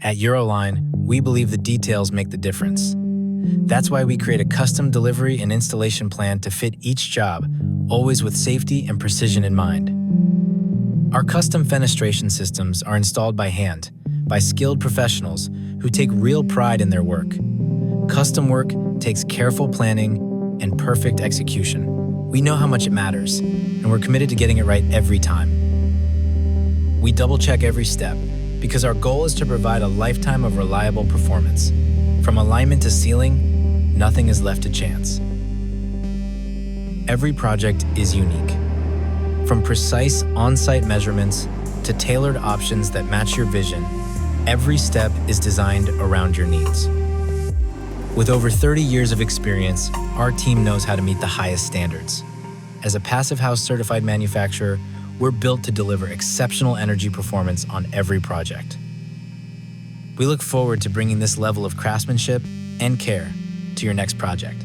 At EuroLine, we believe the details make the difference. That's why we create a custom delivery and installation plan to fit each job, always with safety and precision in mind. Our custom fenestration systems are installed by hand, by skilled professionals who take real pride in their work. Custom work takes careful planning and perfect execution. We know how much it matters, and we're committed to getting it right every time. We double-check every step, because our goal is to provide a lifetime of reliable performance. From alignment to sealing, nothing is left to chance. Every project is unique. From precise on-site measurements to tailored options that match your vision, every step is designed around your needs. With over 30 years of experience, our team knows how to meet the highest standards. As a Passive House certified manufacturer, we're built to deliver exceptional energy performance on every project. We look forward to bringing this level of craftsmanship and care to your next project.